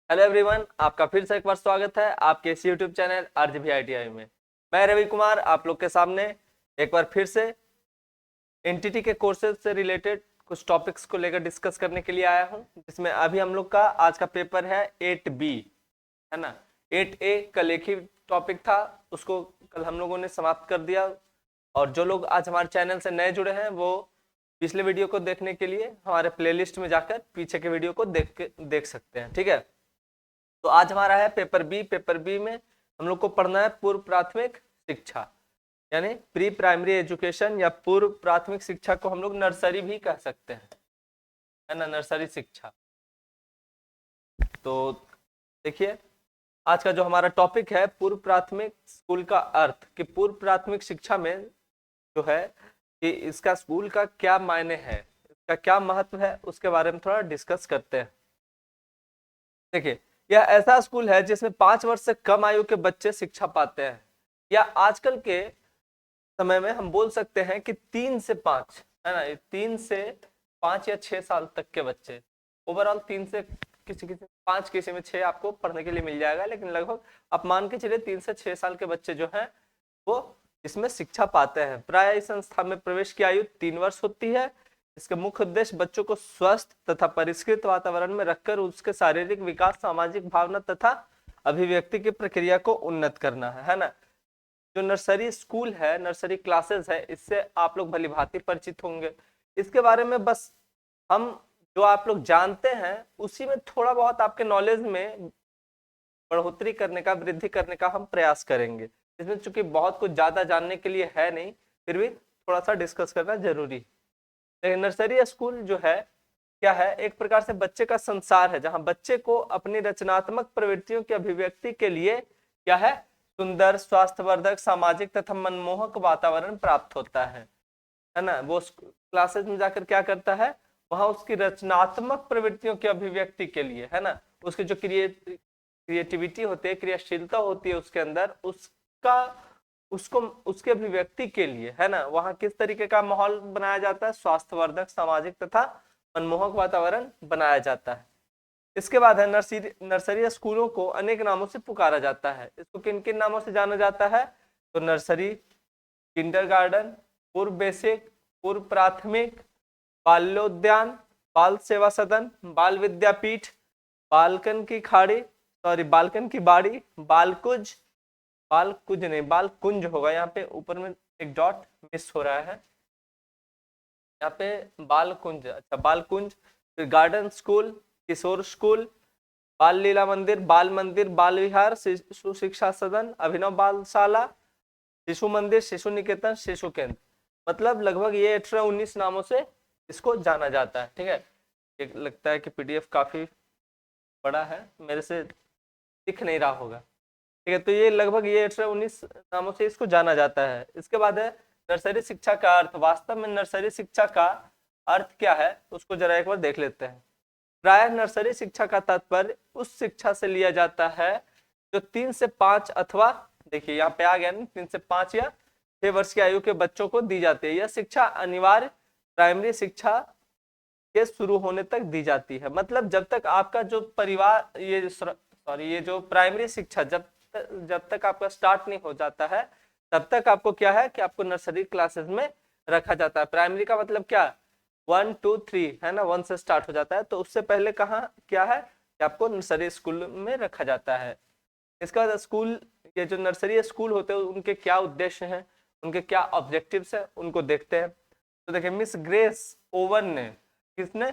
Hello everyone, आपका फिर से एक बार स्वागत है आपके इस यूट्यूब चैनल आरजीवी आईटीआई में। मैं रवि कुमार आप लोग के सामने एक बार फिर से एनटीटी के कोर्सेज से रिलेटेड कुछ टॉपिक्स को लेकर डिस्कस करने के लिए आया हूं, जिसमें अभी हम लोग का आज का पेपर है 8B, है ना। 8A कल एक ही टॉपिक था, उसको कल हम लोगों ने समाप्त कर दिया। और जो लोग आज हमारे चैनल से नए जुड़े हैं वो पिछले वीडियो को देखने के लिए हमारे प्लेलिस्ट में जाकर पीछे के वीडियो को देख सकते हैं, ठीक है। तो आज हमारा है पेपर बी। पेपर बी में हम लोग को पढ़ना है पूर्व प्राथमिक शिक्षा, यानी प्री प्राइमरी एजुकेशन, या पूर्व प्राथमिक शिक्षा को हम लोग नर्सरी भी कह सकते हैं, है ना, नर्सरी शिक्षा। तो देखिए, आज का जो हमारा टॉपिक है पूर्व प्राथमिक स्कूल का अर्थ, कि पूर्व प्राथमिक शिक्षा में जो है कि इसका स्कूल का क्या मायने है, इसका क्या महत्व है, उसके बारे में थोड़ा डिस्कस करते हैं। देखिए, यह ऐसा स्कूल है जिसमें 5 वर्ष से कम आयु के बच्चे शिक्षा पाते हैं, या आजकल के समय में हम बोल सकते हैं कि 3 से 5, है ना, 3 से 5 या 6 साल तक के बच्चे। ओवरऑल 3 से किसी 5, किसी में 6 आपको पढ़ने के लिए मिल जाएगा, लेकिन लगभग आप मान के चलिए 3 से 6 साल के बच्चे जो हैं वो इसमें शिक्षा पाते हैं। प्राय इस संस्था में प्रवेश की आयु 3 वर्ष होती है। इसका मुख्य उद्देश्य बच्चों को स्वस्थ तथा परिष्कृत वातावरण में रखकर उसके शारीरिक विकास, सामाजिक भावना तथा अभिव्यक्ति की प्रक्रिया को उन्नत करना है ना। जो नर्सरी स्कूल है, नर्सरी क्लासेस है, इससे आप लोग भली भांति परिचित होंगे। इसके बारे में बस हम जो आप लोग जानते हैं उसी में थोड़ा बहुत आपके नॉलेज में बढ़ोतरी करने का, वृद्धि करने का हम प्रयास करेंगे। इसमें चूंकि बहुत कुछ ज्यादा जानने के लिए है नहीं, फिर भी थोड़ा सा डिस्कस करना जरूरी है। लेकिन नर्सरी स्कूल जो है क्या है, एक प्रकार से बच्चे का संसार है, जहां बच्चे को अपनी रचनात्मक प्रवृत्तियों की अभिव्यक्ति के लिए क्या है, सुंदर, स्वास्थ्यवर्धक, सामाजिक तथा मनमोहक वातावरण प्राप्त होता है ना। वो क्लासेस में जाकर क्या करता है, वहां उसकी रचनात्मक प्रवृत्तियों की अभिव्यक्ति के लिए, है ना, उसकी जो क्रिएटिविटी होती है, क्रियाशीलता होती है उसके अंदर, उसको उसके अभिव्यक्ति के लिए, है ना, वहां किस तरीके का माहौल बनाया जाता है, स्वास्थ्यवर्धक, सामाजिक तथा मनमोहक वातावरण बनाया जाता है। इसके बाद है नर्सरी स्कूलों को अनेक नामों से पुकारा जाता है। इसको किन किन नामों से जाना जाता है, तो नर्सरी, किंडरगार्टन, पूर्व बेसिक, पूर्व प्राथमिक, बाल्योद्यान, बाल सेवा सदन, बाल विद्यापीठ, बालकन की खाड़ी, बालकन की बाड़ी, बालकुंज, बालकुंज नहीं बालकुंज होगा, यहाँ पे ऊपर में एक डॉट मिस हो रहा है, यहाँ पे बालकुंज, अच्छा बालकुंज। फिर गार्डन स्कूल, किशोर स्कूल, बाल लीला मंदिर, बाल मंदिर, बाल विहार, शिशु शिक्षा सदन, अभिनव बालशाला, शिशु मंदिर, शिशु निकेतन, शिशु केंद्र। मतलब लगभग ये 18-19 नामों से इसको जाना जाता है, ठीक है। एक लगता है कि पीडीएफ काफी बड़ा है, मेरे से दिख नहीं रहा होगा, ठीक है। तो ये लगभग ये 18-19 नामों से इसको जाना जाता है। इसके बाद है नर्सरी शिक्षा का अर्थ। वास्तव में नर्सरी शिक्षा का अर्थ क्या है उसको जरा एक बार देख लेते हैं। प्रायः नर्सरी शिक्षा का तात्पर्य उस शिक्षा से लिया जाता है जो 3 से 5 अथवा, देखिए यहाँ पे आ गया ना, 3 से 5 या 6 वर्ष की आयु के बच्चों को दी जाती है। यह शिक्षा अनिवार्य प्राइमरी शिक्षा के शुरू होने तक दी जाती है। मतलब जब तक आपका जो परिवार, ये जो प्राइमरी शिक्षा जब तक आपका स्टार्ट नहीं हो जाता है, तब तक आपको क्या है कि आपको नर्सरी क्लासेस में रखा जाता है। प्राइमरी का मतलब क्या, 1 2 3, है ना, 1 से स्टार्ट हो जाता है। तो उससे पहले कहाँ क्या है कि आपको नर्सरी स्कूल में रखा जाता है। इसका बाद स्कूल, ये जो नर्सरी स्कूल होते हैं उनके क्या उद्देश्य हैं, उनके क्या ऑब्जेक्टिव्स हैं, उनको देखते हैं। तो देखिए, मिस ग्रेस ओवन ने, किसने,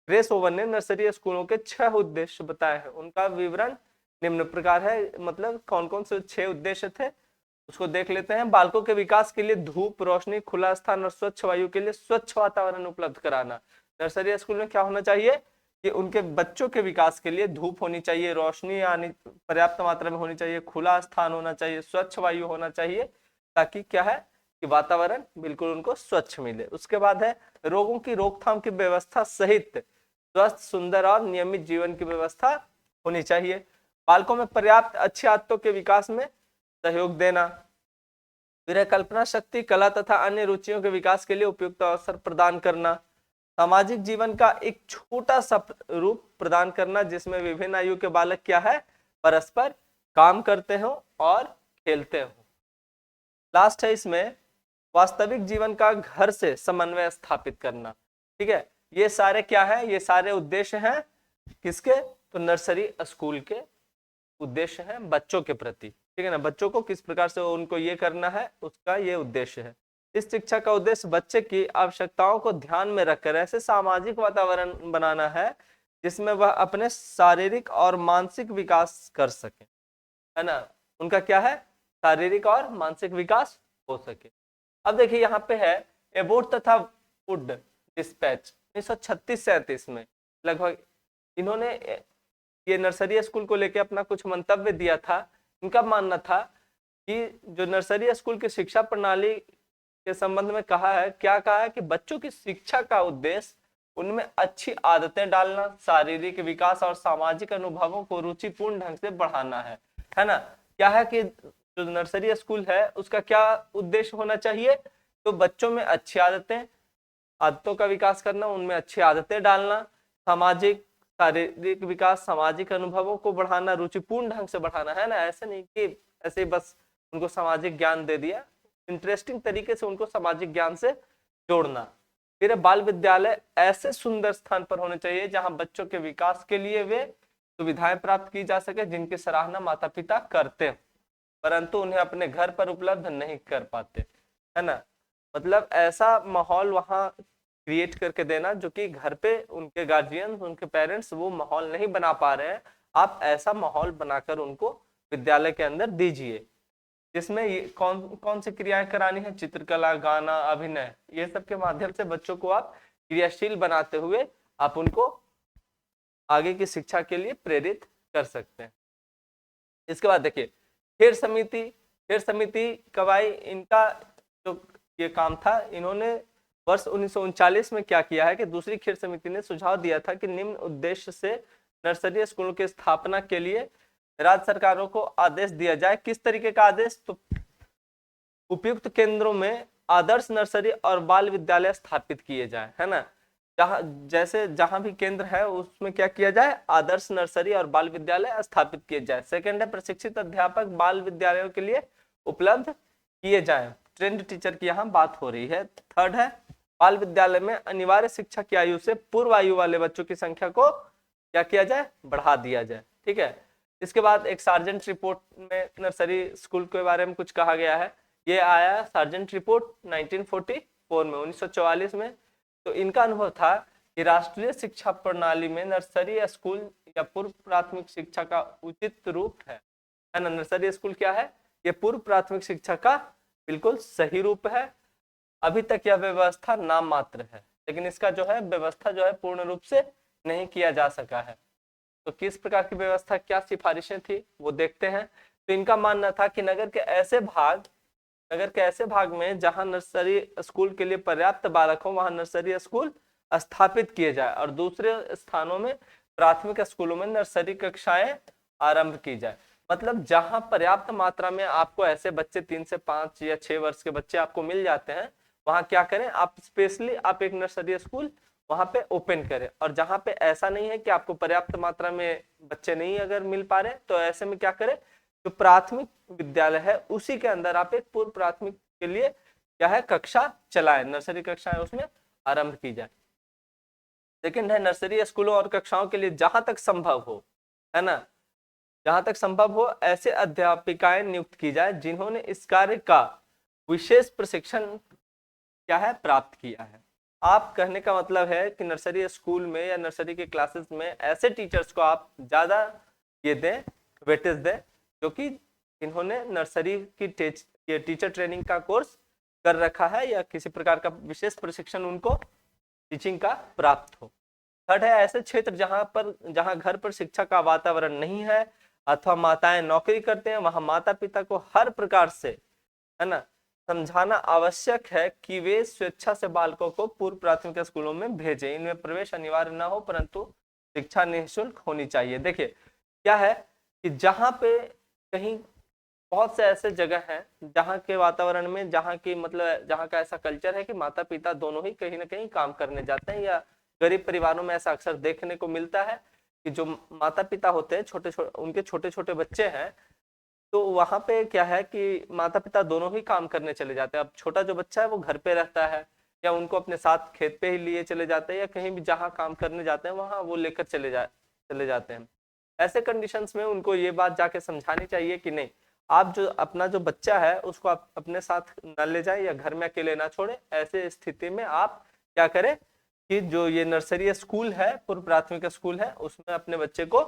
ग्रेस ओवन ने नर्सरी स्कूलों के 6 उद्देश्य बताए हैं। उनका विवरण निम्न प्रकार है। मतलब कौन कौन से 6 उद्देश्य थे उसको देख लेते हैं। बालकों के विकास के लिए धूप, रोशनी, खुला स्थान और स्वच्छ वायु के लिए स्वच्छ वातावरण उपलब्ध कराना। नर्सरी स्कूल में क्या होना चाहिए कि उनके बच्चों के विकास के लिए धूप होनी चाहिए, रोशनी आनी पर्याप्त मात्रा में होनी चाहिए, खुला स्थान होना चाहिए, स्वच्छ वायु होना चाहिए, ताकि क्या है कि वातावरण बिल्कुल उनको स्वच्छ मिले। उसके बाद है रोगों की रोकथाम की व्यवस्था सहित स्वस्थ, सुंदर और नियमित जीवन की व्यवस्था होनी चाहिए। बालकों में पर्याप्त अच्छी आदतों के विकास में सहयोग देना। फिर कल्पना शक्ति, कला तथा अन्य रुचियों के विकास के लिए उपयुक्त अवसर प्रदान करना। सामाजिक जीवन का एक छोटा सा रूप प्रदान करना जिसमें विभिन्न आयु के बालक क्या है, परस्पर काम करते हो और खेलते हो। लास्ट है इसमें वास्तविक जीवन का घर से समन्वय स्थापित करना। ठीक है, ये सारे क्या है, ये सारे उद्देश्य हैं किसके, तो नर्सरी स्कूल के उद्देश्य हैं बच्चों के प्रति। ठीक है ना, बच्चों को किस प्रकार से उनको ये करना है, उसका ये उद्देश्य है। इस शिक्षा का उद्देश्य बच्चे की आवश्यकताओं को ध्यान में रखकर ऐसे सामाजिक वातावरण बनाना है जिसमें वह अपने शारीरिक और मानसिक विकास कर सके, है ना। उनका क्या है, शारीरिक और मानसिक विकास हो सके। अब देखिए यहाँ पे है एबोट तथा वुड डिस्पैच 1936-37 में लगभग इन्होंने ये नर्सरी स्कूल को लेकर अपना कुछ मंतव्य दिया था। इनका मानना था कि जो नर्सरी स्कूल की शिक्षा प्रणाली के संबंध में कहा है, क्या कहा है कि बच्चों की शिक्षा का उद्देश्य उनमें अच्छी आदतें डालना, शारीरिक विकास और सामाजिक अनुभवों को रुचिपूर्ण ढंग से बढ़ाना है ना। क्या है कि जो नर्सरी स्कूल है उसका क्या उद्देश्य होना चाहिए, तो बच्चों में अच्छी आदतों का विकास करना, उनमें अच्छी आदतें डालना, सामाजिक शारीरिक विकास, सामाजिक अनुभवों को बढ़ाना, रुचिपूर्ण ढंग से बढ़ाना, है ना। ऐसे नहीं कि ऐसे बस उनको सामाजिक ज्ञान दे दिया, इंटरेस्टिंग तरीके से उनको सामाजिक ज्ञान से जोड़ना। फिर बाल विद्यालय ऐसे सुंदर स्थान पर होने चाहिए जहां बच्चों के विकास के लिए वे सुविधाएं प्राप्त की जा सके जिनकी सराहना माता पिता करते हैं परंतु उन्हें अपने घर पर उपलब्ध नहीं कर पाते, है ना। मतलब ऐसा माहौल वहां क्रिएट करके देना जो कि घर पे उनके गार्जियन, उनके पेरेंट्स वो माहौल नहीं बना पा रहे हैं, आप ऐसा माहौल बनाकर उनको विद्यालय के अंदर दीजिए जिसमें ये कौन कौन सी क्रियाएं करानी है, चित्रकला, गाना, अभिनय, ये सब के माध्यम से बच्चों को आप क्रियाशील बनाते हुए आप उनको आगे की शिक्षा के लिए प्रेरित कर सकते हैं। इसके बाद देखिए खेल समिति कब आई, इनका जो ये काम था, इन्होंने वर्ष 1939 में क्या किया है कि दूसरी खेल समिति ने सुझाव दिया था कि निम्न उद्देश्य से नर्सरी स्कूलों की स्थापना के लिए राज्य सरकारों को आदेश दिया जाए। किस तरीके का आदेश, तो उपयुक्त केंद्रों में आदर्श नर्सरी और बाल विद्यालय स्थापित किए जाए, है ना। जहां भी केंद्र है उसमें क्या किया जाए, आदर्श नर्सरी और बाल विद्यालय स्थापित किए जाए। सेकंड है प्रशिक्षित अध्यापक बाल विद्यालयों के लिए उपलब्ध किए जाए, ट्रेंड टीचर की यहाँ बात हो रही है। थर्ड है बाल विद्यालय में अनिवार्य शिक्षा की आयु से पूर्व आयु वाले बच्चों की संख्या को क्या किया जाए, बढ़ा दिया जाए। ठीक है, इसके बाद एक सार्जेंट रिपोर्ट में नर्सरी स्कूल के बारे में कुछ कहा गया है, ये आया सार्जेंट रिपोर्ट 1944 में, 1944 में। तो इनका अनुभव था कि राष्ट्रीय शिक्षा प्रणाली में नर्सरी स्कूल या पूर्व प्राथमिक शिक्षा का उचित रूप है ना। नर्सरी स्कूल क्या है, ये पूर्व प्राथमिक शिक्षा का बिल्कुल सही रूप है। अभी तक यह व्यवस्था नाम मात्र है, लेकिन इसका जो है व्यवस्था जो है पूर्ण रूप से नहीं किया जा सका है। तो किस प्रकार की व्यवस्था, क्या सिफारिशें थी वो देखते हैं। तो इनका मानना था कि नगर के ऐसे भाग में जहां नर्सरी स्कूल के लिए पर्याप्त बालक हो वहां नर्सरी स्कूल स्थापित किए जाए और दूसरे स्थानों में प्राथमिक स्कूलों में नर्सरी कक्षाएं आरंभ की जाए। मतलब जहां पर्याप्त मात्रा में आपको ऐसे बच्चे 3 से 5 या 6 वर्ष के बच्चे आपको मिल जाते हैं, वहां क्या करें आप, स्पेशली आप एक नर्सरी स्कूल वहां पे ओपन करें। और जहां पे ऐसा नहीं है कि आपको पर्याप्त मात्रा में बच्चे नहीं अगर मिल पा रहे, तो ऐसे में क्या करें, जो प्राथमिक विद्यालय है उसी के अंदर आप एक पूर्व प्राथमिक के लिए क्या है, कक्षा चलाएं, नर्सरी कक्षाएं उसमें आरंभ की जाए। सेकंड है नर्सरी स्कूलों और कक्षाओं के लिए जहां तक संभव हो, है ना, जहां तक संभव हो ऐसे अध्यापिकाएं नियुक्त की जाए जिन्होंने इस कार्य का विशेष प्रशिक्षण क्या है, प्राप्त किया है। आप कहने का मतलब है कि नर्सरी स्कूल में या नर्सरी के क्लासेस में ऐसे टीचर्स को आप ज्यादा ये दें, वेटेज दें, जो कि इन्होंने नर्सरी की टीचर ट्रेनिंग का कोर्स कर रखा है या किसी प्रकार का विशेष प्रशिक्षण उनको टीचिंग का प्राप्त हो। थर्ड है ऐसे क्षेत्र जहां घर पर शिक्षा का वातावरण नहीं है अथवा माताएं नौकरी करते हैं, वहां माता पिता को हर प्रकार से, है ना, समझाना आवश्यक है कि वे स्वेच्छा से बालकों को पूर्व प्राथमिक स्कूलों में भेजें। इनमें प्रवेश अनिवार्य न हो परंतु शिक्षा निःशुल्क होनी चाहिए। देखिए क्या है कि जहां पे कहीं बहुत से ऐसे जगह हैं जहाँ के वातावरण में, जहाँ की मतलब जहाँ का ऐसा कल्चर है कि माता पिता दोनों ही कहीं ना कहीं काम करने जाते हैं, या गरीब परिवारों में ऐसा अक्सर देखने को मिलता है कि जो माता पिता होते हैं, छोटे छोटे उनके छोटे छोटे बच्चे हैं, तो वहां पे क्या है कि माता पिता दोनों ही काम करने चले जाते हैं। अब छोटा जो बच्चा है वो घर पे रहता है, या उनको अपने साथ खेत पे ही लिए चले जाते हैं, या कहीं भी जहाँ काम करने जाते हैं वहां वो लेकर चले जाते हैं। ऐसे कंडीशंस में उनको ये बात जाके समझानी चाहिए कि नहीं, आप जो अपना जो बच्चा है उसको आप अपने साथ न ले जाए या घर में अकेले ना छोड़े। ऐसे स्थिति में आप क्या करें कि जो ये नर्सरी स्कूल है, पूर्व प्राथमिक स्कूल है, उसमें अपने बच्चे को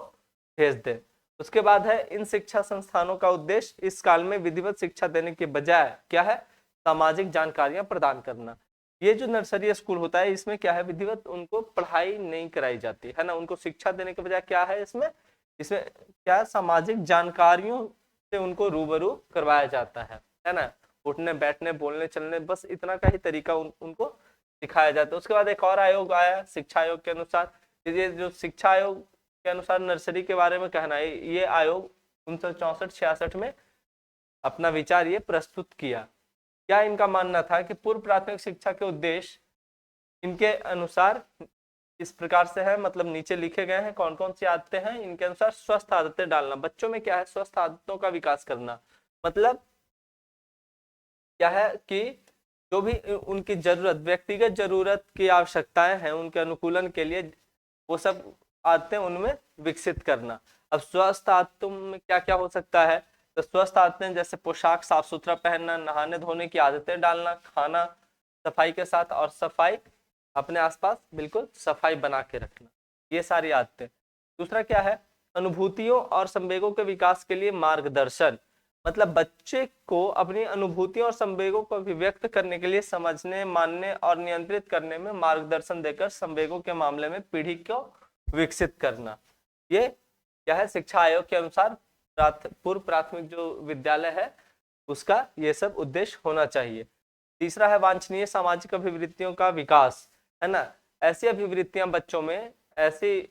भेज दें। उसके बाद है, इन शिक्षा संस्थानों का उद्देश्य इस काल में विधिवत शिक्षा देने के बजाय क्या है, सामाजिक जानकारियां प्रदान करना। ये जो नर्सरी स्कूल होता है इसमें क्या है, विधिवत उनको पढ़ाई नहीं कराई जाती है ना, उनको शिक्षा देने के बजाय क्या है, इसमें इसमें क्या है, सामाजिक जानकारियों से उनको रूबरू करवाया जाता है ना। उठने बैठने बोलने चलने, बस इतना का ही तरीका उनको सिखाया जाता है। उसके बाद एक और आयोग आया शिक्षा आयोग के अनुसार। ये जो शिक्षा आयोग के अनुसार नर्सरी के बारे में कहना है, ये आयोग 1964-66 में अपना विचार ये प्रस्तुत किया। क्या इनका मानना था कि पूर्व प्राथमिक शिक्षा के उद्देश्य इनके अनुसार इस प्रकार से है, मतलब नीचे लिखे गए हैं कौन कौन सी आदतें हैं इनके अनुसार। स्वस्थ आदतें डालना, बच्चों में क्या है, स्वस्थ आदतों का विकास करना। मतलब क्या है कि जो भी उनकी जरूरत, व्यक्तिगत जरूरत की आवश्यकताएं हैं, उनके अनुकूलन के लिए वो सब आदतें उनमें विकसित करना। अब स्वस्थ आदतों में क्या क्या हो सकता है, तो स्वस्थ आदतें जैसे पोशाक साफ सुथरा पहनना, नहाने धोने की आदतें डालना, खाना सफाई के साथ, और सफाई अपने आसपास बिल्कुल सफाई बना के रखना, ये सारी आदतें। दूसरा क्या है, अनुभूतियों और संवेगों के विकास के लिए मार्गदर्शन। मतलब बच्चे को अपनी अनुभूतियों और संवेगों को अभिव्यक्त करने के लिए समझने, मानने और नियंत्रित करने में मार्गदर्शन देकर संवेगों के मामले में पीढ़ी को विकसित करना। ये क्या है, शिक्षा आयोग के अनुसार पूर्व प्राथमिक जो विद्यालय है उसका ये सब उद्देश्य होना चाहिए। तीसरा है वांछनीय सामाजिक अभिवृत्तियों का विकास, है ना। ऐसी अभिवृत्तियां बच्चों में, ऐसी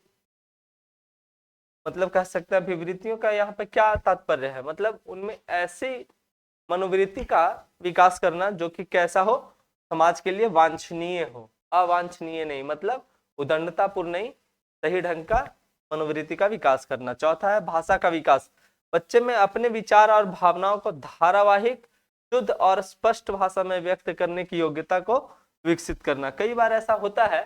मतलब कह सकते हैं अभिवृत्तियों का यहाँ पे क्या तात्पर्य है, मतलब उनमें ऐसी मनोवृत्ति का विकास करना जो कि कैसा हो, समाज के लिए वांछनीय हो, अवांछनीय नहीं, मतलब उदंडतापूर्ण नहीं, सही ढंग का मनोवृत्ति का विकास करना। चौथा है भाषा का विकास, बच्चे में अपने विचार और भावनाओं को धारावाहिक, शुद्ध और स्पष्ट भाषा में व्यक्त करने की योग्यता को विकसित करना। कई बार ऐसा होता है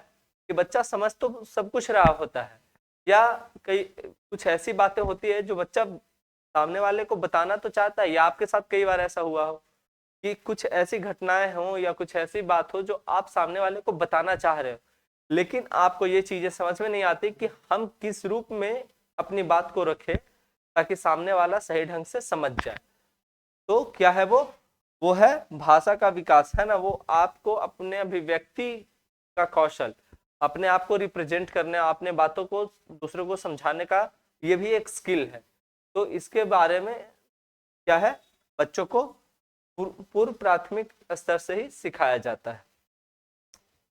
कि बच्चा समझ तो सब कुछ रहा होता है, या कई कुछ ऐसी बातें होती है जो बच्चा सामने वाले को बताना तो चाहता है, या आपके साथ कई बार ऐसा हुआ हो कि कुछ ऐसी घटनाएं हो या कुछ ऐसी बात हो जो आप सामने वाले को बताना चाह रहे हो, लेकिन आपको ये चीजें समझ में नहीं आती कि हम किस रूप में अपनी बात को रखें ताकि सामने वाला सही ढंग से समझ जाए। तो क्या है वो है भाषा का विकास, है ना। वो आपको अपने अभिव्यक्ति का कौशल, अपने आप को रिप्रेजेंट करने, अपने बातों को दूसरों को समझाने का, ये भी एक स्किल है। तो इसके बारे में क्या है, बच्चों को पूर्व प्राथमिक स्तर से ही सिखाया जाता है।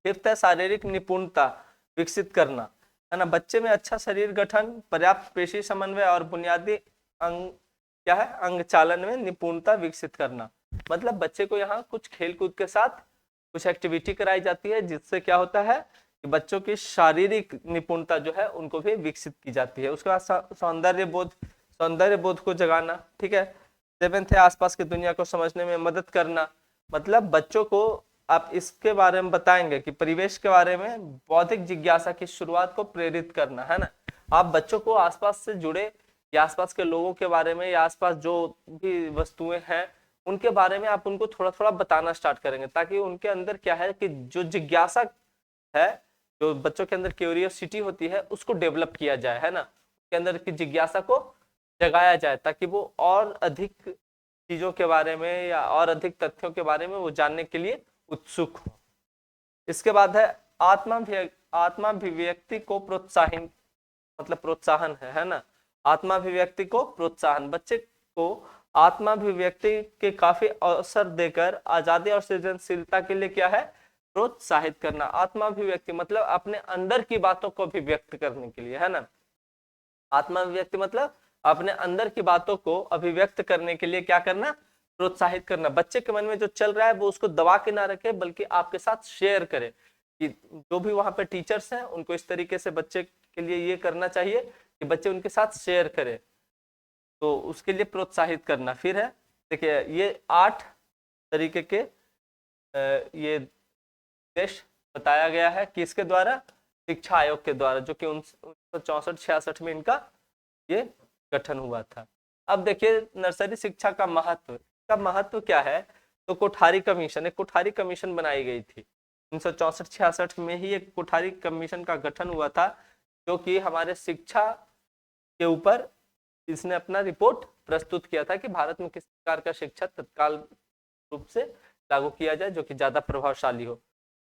फिफ्थ है शारीरिक निपुणता विकसित करना, है ना। बच्चे में अच्छा शरीर गठन, पर्याप्त पेशी समन्वय और बुनियादी अंग क्या है, अंग चालन में निपुणता विकसित करना। मतलब बच्चे को यहाँ कुछ खेल कूद के साथ कुछ एक्टिविटी कराई जाती है जिससे क्या होता है कि बच्चों की शारीरिक निपुणता जो है उनको भी विकसित की जाती है। उसके बाद सौंदर्य बोध को जगाना, ठीक है। सेवेंथ है आसपास की दुनिया को समझने में मदद करना। मतलब बच्चों को आप इसके बारे में बताएंगे कि परिवेश के बारे में बौद्धिक जिज्ञासा की शुरुआत को प्रेरित करना, है ना। आप बच्चों को आसपास से जुड़े या आसपास के लोगों के बारे में या आसपास जो भी वस्तुएं हैं उनके बारे में आप उनको थोड़ा थोड़ा बताना स्टार्ट करेंगे, ताकि उनके अंदर क्या है कि जो जिज्ञासा है, जो बच्चों के अंदर क्यूरियोसिटी होती है उसको डेवलप किया जाए, है ना। उसके अंदर की जिज्ञासा को जगाया जाए ताकि वो और अधिक चीजों के बारे में या और अधिक तथ्यों के बारे में वो जानने के लिए उत्सुक हो। इसके बाद है आत्माभिव्यक्ति को प्रोत्साहन, मतलब प्रोत्साहन है ना। आत्माभिव्यक्ति को प्रोत्साहन, बच्चे को आत्माभिव्यक्ति के काफी अवसर देकर आजादी और सृजनशीलता के लिए क्या है, प्रोत्साहित करना। आत्माभिव्यक्ति मतलब अपने अंदर की बातों को अभिव्यक्त करने के लिए, है ना। आत्माभिव्यक्ति मतलब अपने अंदर की बातों को अभिव्यक्त करने के लिए क्या करना, प्रोत्साहित करना। बच्चे के मन में जो चल रहा है वो उसको दबा के ना रखे, बल्कि आपके साथ शेयर करे कि जो भी वहां पे टीचर्स हैं उनको इस तरीके से बच्चे के लिए ये करना चाहिए कि बच्चे उनके साथ शेयर करें, तो उसके लिए प्रोत्साहित करना। फिर है देखिए ये 8 तरीके के ये उद्देश्य बताया गया है किसके द्वारा, शिक्षा आयोग के द्वारा, जो कि 1964-66 में इनका ये गठन हुआ था। अब देखिए नर्सरी शिक्षा का महत्व क्या है। तो कोठारी कमीशन, एक कोठारी कमीशन बनाई गई थी 1964-66 में ही, एक कोठारी कमीशन का गठन हुआ था, जो कि हमारे शिक्षा के ऊपर इसने अपना रिपोर्ट प्रस्तुत किया था कि भारत में किस प्रकार का शिक्षा तत्काल रूप से लागू किया जाए जो कि ज्यादा प्रभावशाली हो।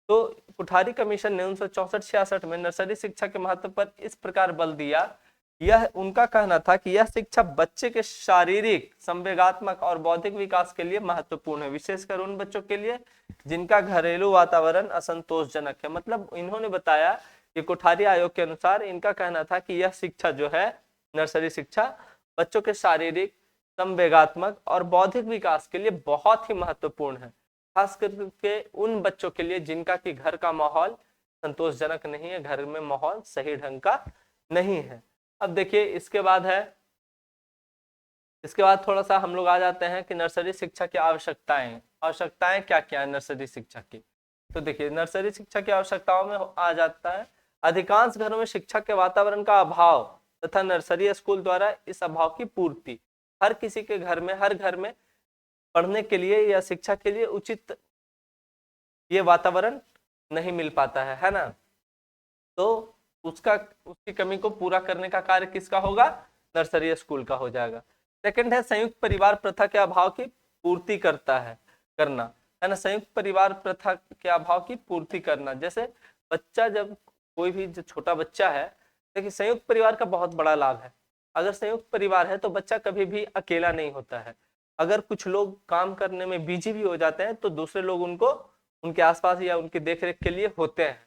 तो कोठारी कमीशन ने 1964-66 में नर्सरी शिक्षा के महत्व पर इस प्रकार बल दिया। यह उनका कहना था कि यह शिक्षा बच्चे के शारीरिक, संवेगात्मक और बौद्धिक विकास के लिए महत्वपूर्ण है, विशेषकर उन बच्चों के लिए जिनका घरेलू वातावरण असंतोषजनक है। मतलब इन्होंने बताया कि कोठारी आयोग के अनुसार इनका कहना था कि यह शिक्षा जो है, नर्सरी शिक्षा, बच्चों के शारीरिक, संवेगात्मक और बौद्धिक विकास के लिए बहुत ही महत्वपूर्ण है, खास करके उन बच्चों के लिए जिनका कि घर का माहौल संतोषजनक नहीं है, घर में माहौल सही ढंग का नहीं है। अब देखिए इसके बाद थोड़ा सा हम लोग आ जाते हैं कि नर्सरी शिक्षा की आवश्यकताएं क्या क्या है नर्सरी शिक्षा की। तो देखिए नर्सरी शिक्षा की आवश्यकताओं में आ जाता है, अधिकांश घरों में शिक्षा के वातावरण का अभाव तथा नर्सरी स्कूल द्वारा इस अभाव की पूर्ति। हर किसी के घर में, हर घर में पढ़ने के लिए या शिक्षा के लिए उचित ये वातावरण नहीं मिल पाता है ना। तो उसकी कमी को पूरा करने का कार्य किसका होगा, नर्सरी स्कूल का हो जाएगा। सेकंड है संयुक्त परिवार प्रथा के अभाव की पूर्ति करना है ना, संयुक्त परिवार प्रथा के अभाव की पूर्ति करना। जैसे बच्चा, जब कोई भी जो छोटा बच्चा है, देखिए संयुक्त परिवार का बहुत बड़ा लाभ है। अगर संयुक्त परिवार है तो बच्चा कभी भी अकेला नहीं होता है। अगर कुछ लोग काम करने में बिजी भी हो जाते हैं तो दूसरे लोग उनको उनके आसपास या उनकी देखरेख के लिए होते हैं।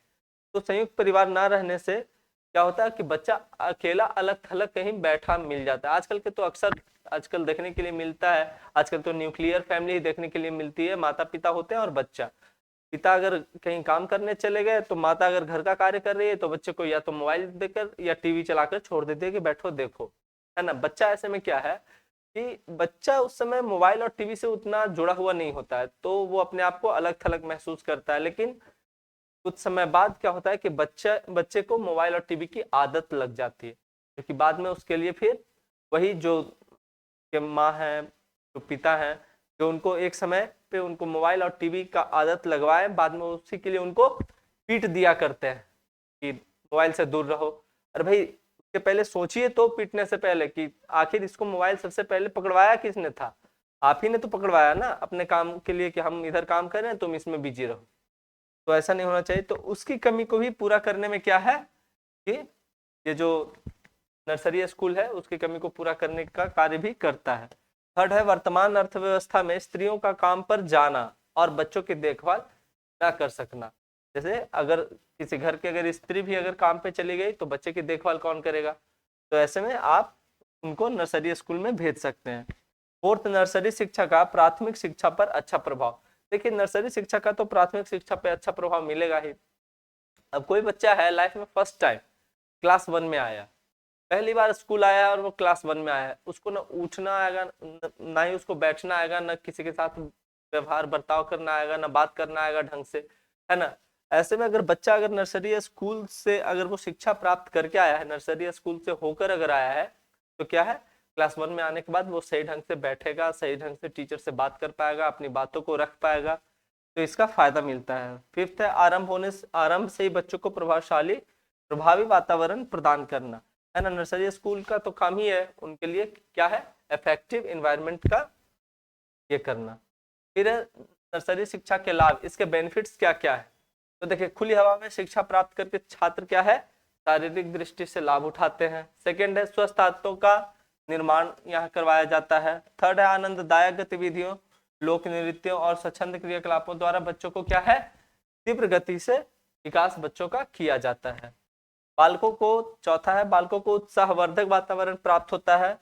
तो संयुक्त परिवार ना रहने से क्या होता है कि बच्चा अकेला अलग थलग कहीं बैठा मिल जाता है। आजकल के तो अक्सर आजकल देखने के लिए मिलता है, आजकल तो न्यूक्लियर फैमिली देखने के लिए मिलती है, माता पिता होते हैं और बच्चा। पिता अगर कहीं काम करने चले गए तो माता अगर घर का कार्य कर रही है तो बच्चे को या तो मोबाइल देकर या टीवी चलाकर छोड़ देती है कि बैठो देखो, है ना। बच्चा ऐसे में क्या है कि बच्चा उस समय मोबाइल और टीवी से उतना जुड़ा हुआ नहीं होता है, तो वो अपने आप को अलग थलग महसूस करता है। लेकिन कुछ समय बाद क्या होता है कि बच्चे को मोबाइल और टीवी की आदत लग जाती है, क्योंकि बाद में उसके लिए फिर वही जो के माँ है, जो पिता है, जो उनको एक समय पे उनको मोबाइल और टीवी का आदत लगवाए, बाद में उसी के लिए उनको पीट दिया करते हैं कि मोबाइल से दूर रहो। अरे भाई उसके पहले सोचिए तो, पीटने से पहले, कि आखिर इसको मोबाइल सबसे पहले पकड़वाया किसने था, आप ही ने तो पकड़वाया ना अपने काम के लिए कि हम इधर काम कर रहे हैं तुम इसमें बिजी रहो। तो ऐसा नहीं होना चाहिए। तो उसकी कमी को भी पूरा करने में क्या है कि ये जो नर्सरी स्कूल है उसकी कमी को पूरा करने का कार्य भी करता है। थर्ड है वर्तमान अर्थव्यवस्था में स्त्रियों का काम पर जाना और बच्चों की देखभाल ना कर सकना। जैसे अगर किसी घर की अगर स्त्री भी अगर काम पे चली गई तो बच्चे की देखभाल कौन करेगा, तो ऐसे में आप उनको नर्सरी स्कूल में भेज सकते हैं। फोर्थ, नर्सरी शिक्षा का प्राथमिक शिक्षा पर अच्छा प्रभाव। देखिए नर्सरी शिक्षा का तो प्राथमिक शिक्षा पर अच्छा प्रभाव मिलेगा ही। अब कोई बच्चा है लाइफ में फर्स्ट टाइम क्लास 1 में आया, पहली बार स्कूल आया और वो क्लास 1 में आया है, उसको ना उठना आएगा, ना ही उसको बैठना आएगा, ना किसी के साथ व्यवहार बर्ताव करना आएगा, ना बात करना आएगा ढंग से, है ना। ऐसे में अगर बच्चा अगर नर्सरी स्कूल से अगर वो शिक्षा प्राप्त करके आया है, नर्सरी स्कूल से होकर अगर आया है, तो क्या है क्लास 1 में आने के बाद वो सही ढंग से बैठेगा, सही ढंग से टीचर से बात कर पाएगा, अपनी बातों को रख पाएगा, तो इसका फायदा मिलता है। फिफ्थ है आरंभ से ही बच्चों को प्रभावी वातावरण प्रदान करना, है ना। नर्सरी स्कूल का तो काम ही है उनके लिए क्या है, इफेक्टिव एनवायरनमेंट का ये करना। फिर नर्सरी शिक्षा के लाभ, इसके बेनिफिट्स क्या क्या है। तो देखिए खुली हवा में शिक्षा प्राप्त करके छात्र क्या है, शारीरिक दृष्टि से लाभ उठाते हैं। सेकेंड है स्वस्थ आदतों का निर्माण यहाँ करवाया जाता है। थर्ड है आनंददायक गतिविधियों, लोक नृत्यों और स्वच्छंद क्रियाकलापों द्वारा बच्चों को क्या है, तीव्र गति से विकास बच्चों का किया जाता है। बालकों को, चौथा है बालकों को उत्साहवर्धक वातावरण प्राप्त होता है।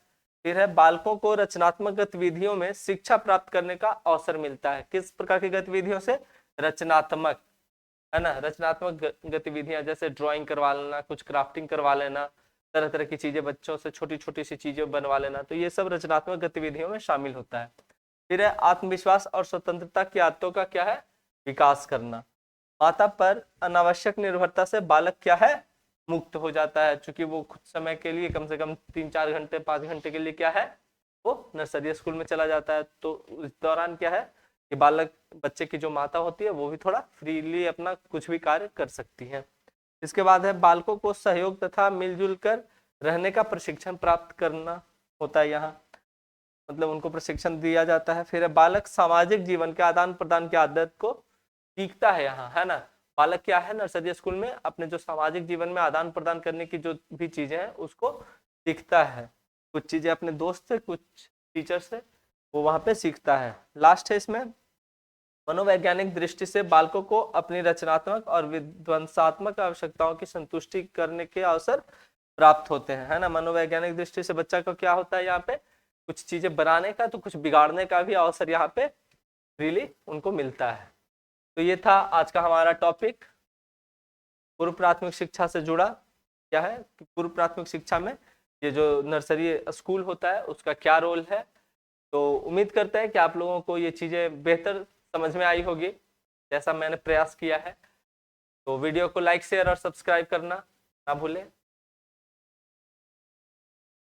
फिर है बालकों को रचनात्मक गतिविधियों में शिक्षा प्राप्त करने का अवसर मिलता है। किस प्रकार की गतिविधियों से? रचनात्मक, है ना, रचनात्मक गतिविधियां, जैसे ड्राइंग करवा लेना, कुछ क्राफ्टिंग करवा लेना, तरह तरह की चीजें बच्चों से छोटी छोटी सी चीजें बनवा लेना, तो ये सब रचनात्मक गतिविधियों में शामिल होता है। फिर है आत्मविश्वास और स्वतंत्रता की आदतों का क्या है? विकास करना। माता पर अनावश्यक निर्भरता से बालक क्या है? मुक्त हो जाता है, क्योंकि वो कुछ समय के लिए, कम से कम 3-4 घंटे 5 घंटे के लिए क्या है, वो नर्सरी स्कूल में चला जाता है। तो इस दौरान क्या है कि बालक, बच्चे की जो माता होती है वो भी थोड़ा फ्रीली अपना कुछ भी कार्य कर सकती है। इसके बाद है बालकों को सहयोग तथा मिलजुल कर रहने का प्रशिक्षण प्राप्त करना होता है यहाँ, मतलब उनको प्रशिक्षण दिया जाता है। फिर है बालक सामाजिक जीवन के आदान प्रदान की आदत को सीखता है यहाँ, है ना। बालक क्या है, नर्सरी स्कूल में अपने जो सामाजिक जीवन में आदान प्रदान करने की जो भी चीजें हैं उसको सीखता है। कुछ चीजें अपने दोस्त से, कुछ टीचर से वो वहां पे सीखता है। लास्ट है इसमें, मनोवैज्ञानिक दृष्टि से बालकों को अपनी रचनात्मक और विध्वंसात्मक आवश्यकताओं की संतुष्टि करने के अवसर प्राप्त होते हैं, है ना। मनोवैज्ञानिक दृष्टि से बच्चा को क्या होता है, यहाँ पे कुछ चीजें बनाने का तो कुछ बिगाड़ने का भी अवसर यहाँ पे फ्रीली उनको मिलता है। तो ये था आज का हमारा टॉपिक, पूर्व प्राथमिक शिक्षा से जुड़ा। क्या है कि पूर्व प्राथमिक शिक्षा में ये जो नर्सरी स्कूल होता है उसका क्या रोल है। तो उम्मीद करते हैं कि आप लोगों को ये चीजें बेहतर समझ में आई होगी, जैसा मैंने प्रयास किया है। तो वीडियो को लाइक, शेयर और सब्सक्राइब करना ना भूलें।